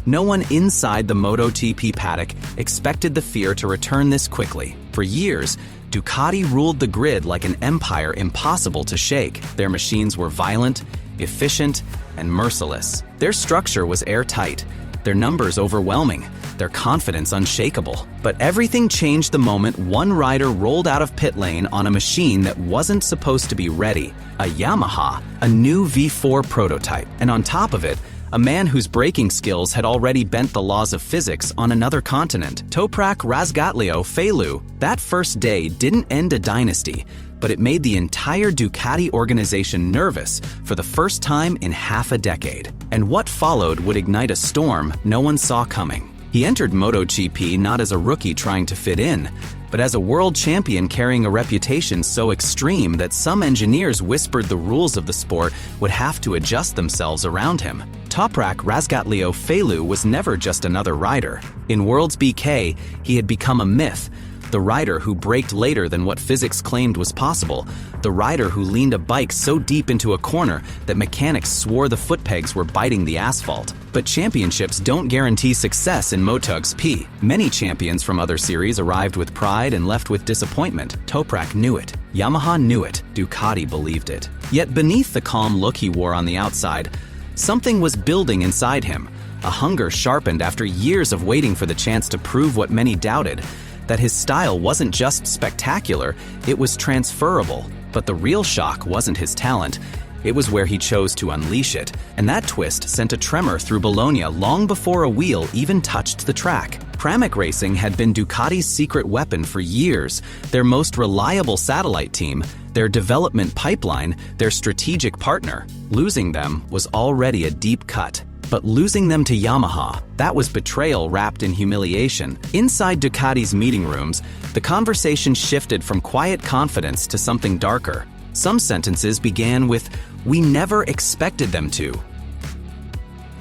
No one inside the MotoGP paddock expected the fear to return this quickly. For years, Ducati ruled the grid like an empire impossible to shake. Their machines were violent, efficient, and merciless. Their structure was airtight, their numbers overwhelming, their confidence unshakable. But everything changed the moment one rider rolled out of pit lane on a machine that wasn't supposed to be ready. A Yamaha, a new V4 prototype. And on top of it, a man whose braking skills had already bent the laws of physics on another continent. Toprak Razgatlıoğlu. That first day didn't end a dynasty, but it made the entire Ducati organization nervous for the first time in half a decade. And what followed would ignite a storm no one saw coming. He entered MotoGP not as a rookie trying to fit in, but as a world champion carrying a reputation so extreme that some engineers whispered the rules of the sport would have to adjust themselves around him. Toprak Razgatlıoğlu was never just another rider. In Worlds BK, he had become a myth. The rider who braked later than what physics claimed was possible. The rider who leaned a bike so deep into a corner that mechanics swore the foot pegs were biting the asphalt. But championships don't guarantee success in MotoGP. Many champions from other series arrived with pride and left with disappointment. Toprak knew it. Yamaha knew it. Ducati believed it. Yet beneath the calm look he wore on the outside, something was building inside him. A hunger sharpened after years of waiting for the chance to prove what many doubted, that his style wasn't just spectacular, it was transferable. But the real shock wasn't his talent, it was where he chose to unleash it. And that twist sent a tremor through Bologna long before a wheel even touched the track. Pramac Racing had been Ducati's secret weapon for years, their most reliable satellite team, their development pipeline, their strategic partner. Losing them was already a deep cut. But losing them to Yamaha, that was betrayal wrapped in humiliation. Inside Ducati's meeting rooms, the conversation shifted from quiet confidence to something darker. Some sentences began with, "We never expected them to,"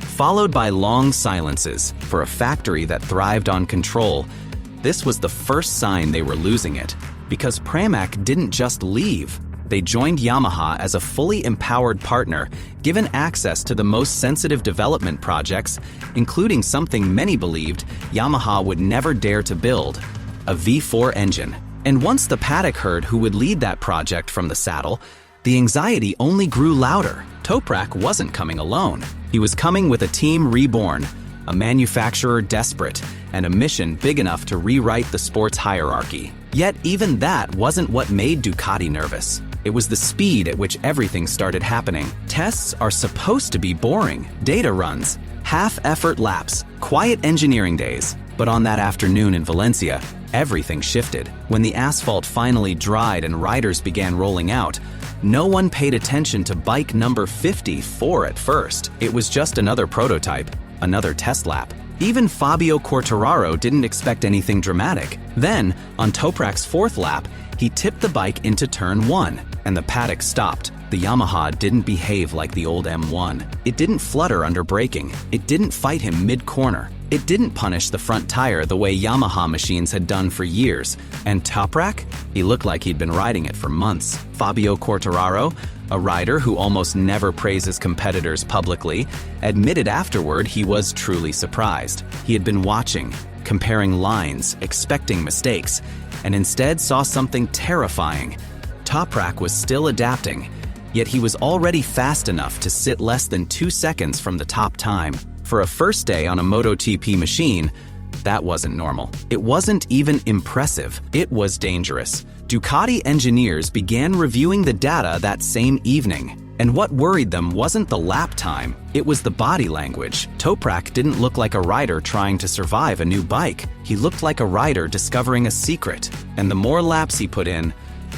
followed by long silences. For a factory that thrived on control, this was the first sign they were losing it. Because Pramac didn't just leave. They joined Yamaha as a fully empowered partner, given access to the most sensitive development projects, including something many believed Yamaha would never dare to build, a V4 engine. And once the paddock heard who would lead that project from the saddle, the anxiety only grew louder. Toprak wasn't coming alone. He was coming with a team reborn, a manufacturer desperate, and a mission big enough to rewrite the sport's hierarchy. Yet even that wasn't what made Ducati nervous. It was the speed at which everything started happening. Tests are supposed to be boring. Data runs, half-effort laps, quiet engineering days. But on that afternoon in Valencia, everything shifted. When the asphalt finally dried and riders began rolling out, no one paid attention to bike number 54 at first. It was just another prototype, another test lap. Even Fabio Quartararo didn't expect anything dramatic. Then, on Toprak's fourth lap, he tipped the bike into turn 1, and the paddock stopped. The Yamaha didn't behave like the old M1. It didn't flutter under braking. It didn't fight him mid-corner. It didn't punish the front tire the way Yamaha machines had done for years. And Toprak? He looked like he'd been riding it for months. Fabio Quartararo, a rider who almost never praises competitors publicly, admitted afterward he was truly surprised. He had been watching, comparing lines, expecting mistakes, and instead saw something terrifying. Toprak was still adapting, yet he was already fast enough to sit less than 2 seconds from the top time. For a first day on a MotoGP machine, that wasn't normal. It wasn't even impressive, it was dangerous. Ducati engineers began reviewing the data that same evening. And what worried them wasn't the lap time, it was the body language. Toprak didn't look like a rider trying to survive a new bike. He looked like a rider discovering a secret. And the more laps he put in,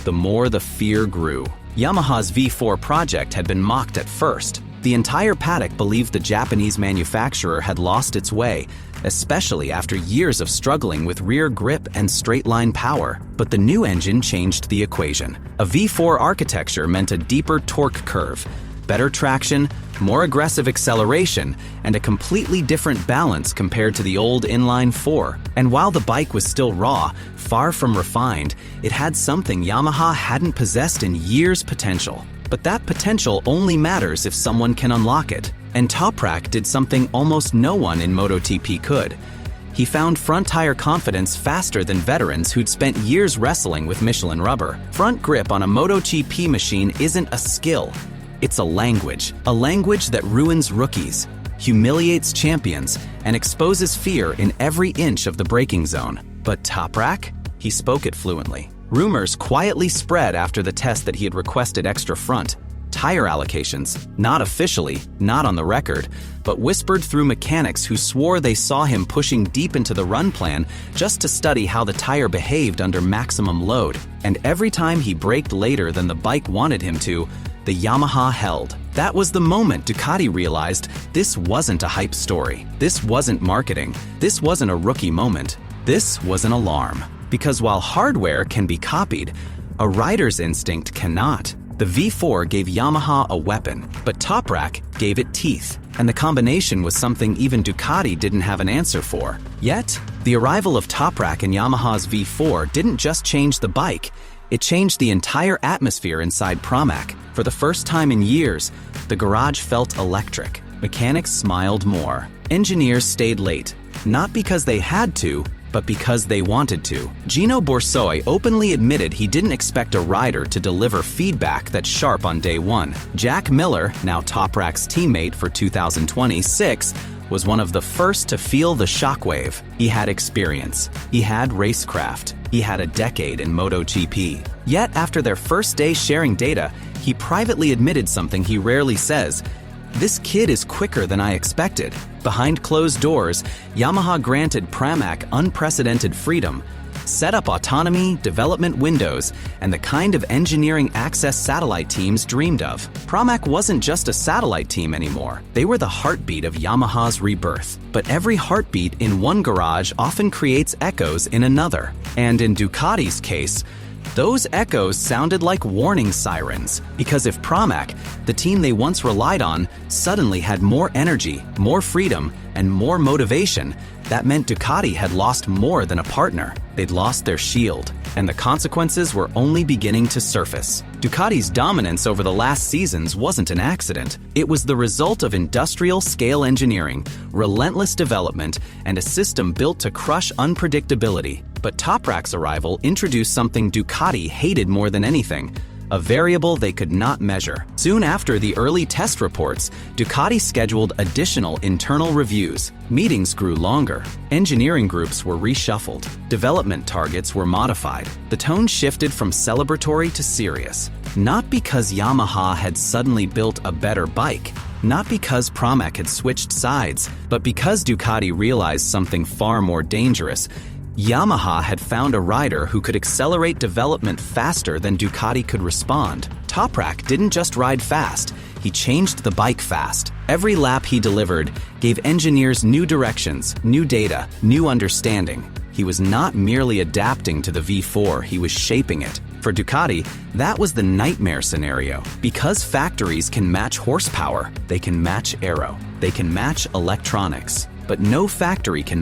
the more the fear grew. Yamaha's V4 project had been mocked at first. The entire paddock believed the Japanese manufacturer had lost its way, especially after years of struggling with rear grip and straight-line power. But the new engine changed the equation. A V4 architecture meant a deeper torque curve, better traction, more aggressive acceleration, and a completely different balance compared to the old inline 4. And while the bike was still raw, far from refined, it had something Yamaha hadn't possessed in years: potential. But that potential only matters if someone can unlock it. And Toprak did something almost no one in MotoGP could. He found front tire confidence faster than veterans who'd spent years wrestling with Michelin rubber. Front grip on a MotoGP machine isn't a skill. It's a language that ruins rookies, humiliates champions, and exposes fear in every inch of the braking zone. But Toprak? He spoke it fluently. Rumors quietly spread after the test that he had requested extra front tire allocations, not officially, not on the record, but whispered through mechanics who swore they saw him pushing deep into the run plan just to study how the tire behaved under maximum load. And every time he braked later than the bike wanted him to, the Yamaha held. That was the moment Ducati realized this wasn't a hype story. This wasn't marketing. This wasn't a rookie moment. This was an alarm. Because while hardware can be copied, a rider's instinct cannot. The V4 gave Yamaha a weapon, but Toprak gave it teeth, and the combination was something even Ducati didn't have an answer for. Yet, the arrival of Toprak and Yamaha's V4 didn't just change the bike, it changed the entire atmosphere inside Pramac. For the first time in years, the garage felt electric. Mechanics smiled more. Engineers stayed late, not because they had to, but because they wanted to. Gino Borsoi openly admitted he didn't expect a rider to deliver feedback that's sharp on day one. Jack Miller, now Toprak's teammate for 2026, was one of the first to feel the shockwave. He had experience. He had racecraft. He had a decade in MotoGP. Yet, after their first day sharing data, he privately admitted something he rarely says. This kid is quicker than I expected. Behind closed doors, Yamaha granted Pramac unprecedented freedom, set up autonomy, development windows, and the kind of engineering access satellite teams dreamed of. Pramac wasn't just a satellite team anymore. They were the heartbeat of Yamaha's rebirth. But every heartbeat in one garage often creates echoes in another. And in Ducati's case, those echoes sounded like warning sirens, because if Pramac, the team they once relied on, suddenly had more energy, more freedom, and more motivation, that meant Ducati had lost more than a partner. They'd lost their shield, and the consequences were only beginning to surface. Ducati's dominance over the last seasons wasn't an accident. It was the result of industrial-scale engineering, relentless development, and a system built to crush unpredictability. But Toprak's arrival introduced something Ducati hated more than anything: a variable they could not measure. Soon after the early test reports, Ducati scheduled additional internal reviews. Meetings grew longer. Engineering groups were reshuffled. Development targets were modified. The tone shifted from celebratory to serious. Not because Yamaha had suddenly built a better bike, not because Pramac had switched sides, but because Ducati realized something far more dangerous. Yamaha had found a rider who could accelerate development faster than Ducati could respond. Toprak didn't just ride fast, he changed the bike fast. Every lap he delivered gave engineers new directions, new data, new understanding. He was not merely adapting to the V4, he was shaping it. For Ducati, that was the nightmare scenario. Because factories can match horsepower, they can match aero, they can match electronics, but no factory can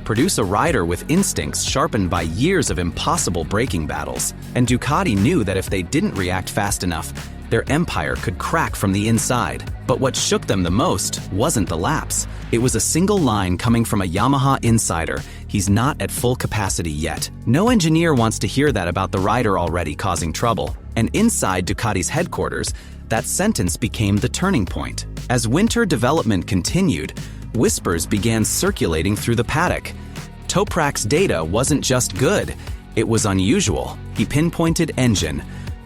produce a rider with instincts sharpened by years of impossible braking battles. And Ducati knew that if they didn't react fast enough, their empire could crack from the inside. But what shook them the most wasn't the laps. It was a single line coming from a Yamaha insider: "He's not at full capacity yet." No engineer wants to hear that about the rider already causing trouble. And inside Ducati's headquarters, that sentence became the turning point. As winter development continued, whispers began circulating through the paddock. Toprak's data wasn't just good, it was unusual. He pinpointed engine,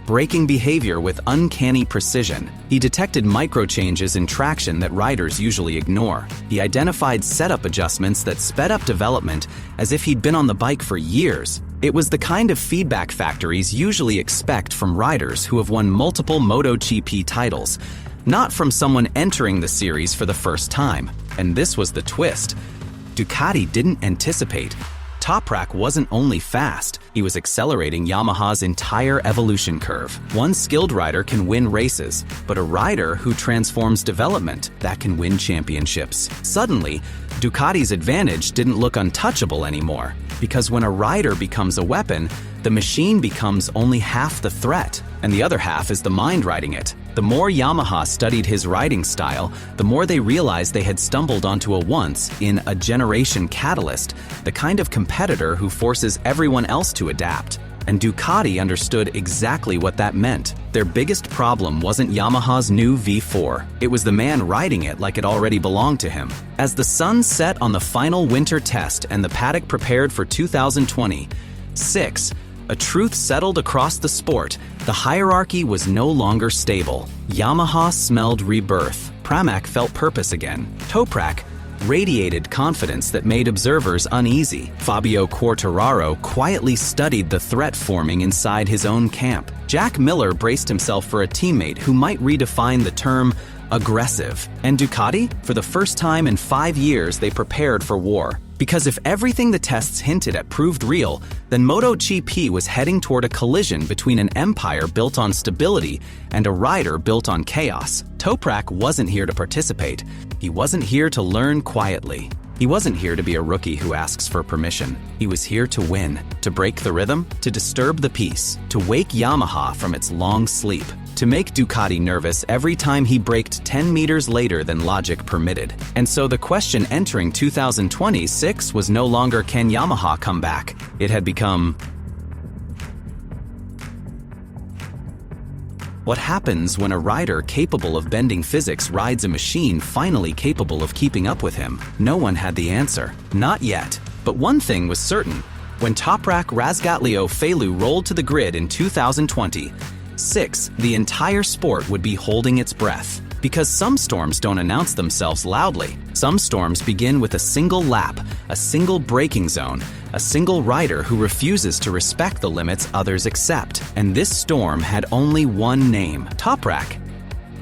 braking behavior with uncanny precision. He detected micro-changes in traction that riders usually ignore. He identified setup adjustments that sped up development as if he'd been on the bike for years. It was the kind of feedback factories usually expect from riders who have won multiple MotoGP titles, not from someone entering the series for the first time. And this was the twist Ducati didn't anticipate. Toprak wasn't only fast, he was accelerating Yamaha's entire evolution curve. One skilled rider can win races, but a rider who transforms development, that can win championships. Suddenly, Ducati's advantage didn't look untouchable anymore, because when a rider becomes a weapon, the machine becomes only half the threat, and the other half is the mind riding it. The more Yamaha studied his riding style, the more they realized they had stumbled onto a once-in-a-generation catalyst, the kind of competitor who forces everyone else to adapt. And Ducati understood exactly what that meant. Their biggest problem wasn't Yamaha's new V4. It was the man riding it like it already belonged to him. As the sun set on the final winter test and the paddock prepared for 2026, a truth settled across the sport. The hierarchy was no longer stable. Yamaha smelled rebirth. Pramac felt purpose again. Toprak radiated confidence that made observers uneasy. Fabio Quartararo quietly studied the threat forming inside his own camp. Jack Miller braced himself for a teammate who might redefine the term aggressive. And Ducati? For the first time in 5 years, they prepared for war. Because if everything the tests hinted at proved real, then MotoGP was heading toward a collision between an empire built on stability and a rider built on chaos. Toprak wasn't here to participate. He wasn't here to learn quietly. He wasn't here to be a rookie who asks for permission. He was here to win, to break the rhythm, to disturb the peace, to wake Yamaha from its long sleep, to make Ducati nervous every time he braked 10 meters later than logic permitted. And so the question entering 2026 was no longer, can Yamaha come back? It had become, what happens when a rider capable of bending physics rides a machine finally capable of keeping up with him? No one had the answer. Not yet. But one thing was certain. When Toprak Razgatlıoğlu rolled to the grid in 2026, the entire sport would be holding its breath. Because some storms don't announce themselves loudly. Some storms begin with a single lap, a single braking zone, a single rider who refuses to respect the limits others accept. And this storm had only one name: Toprak.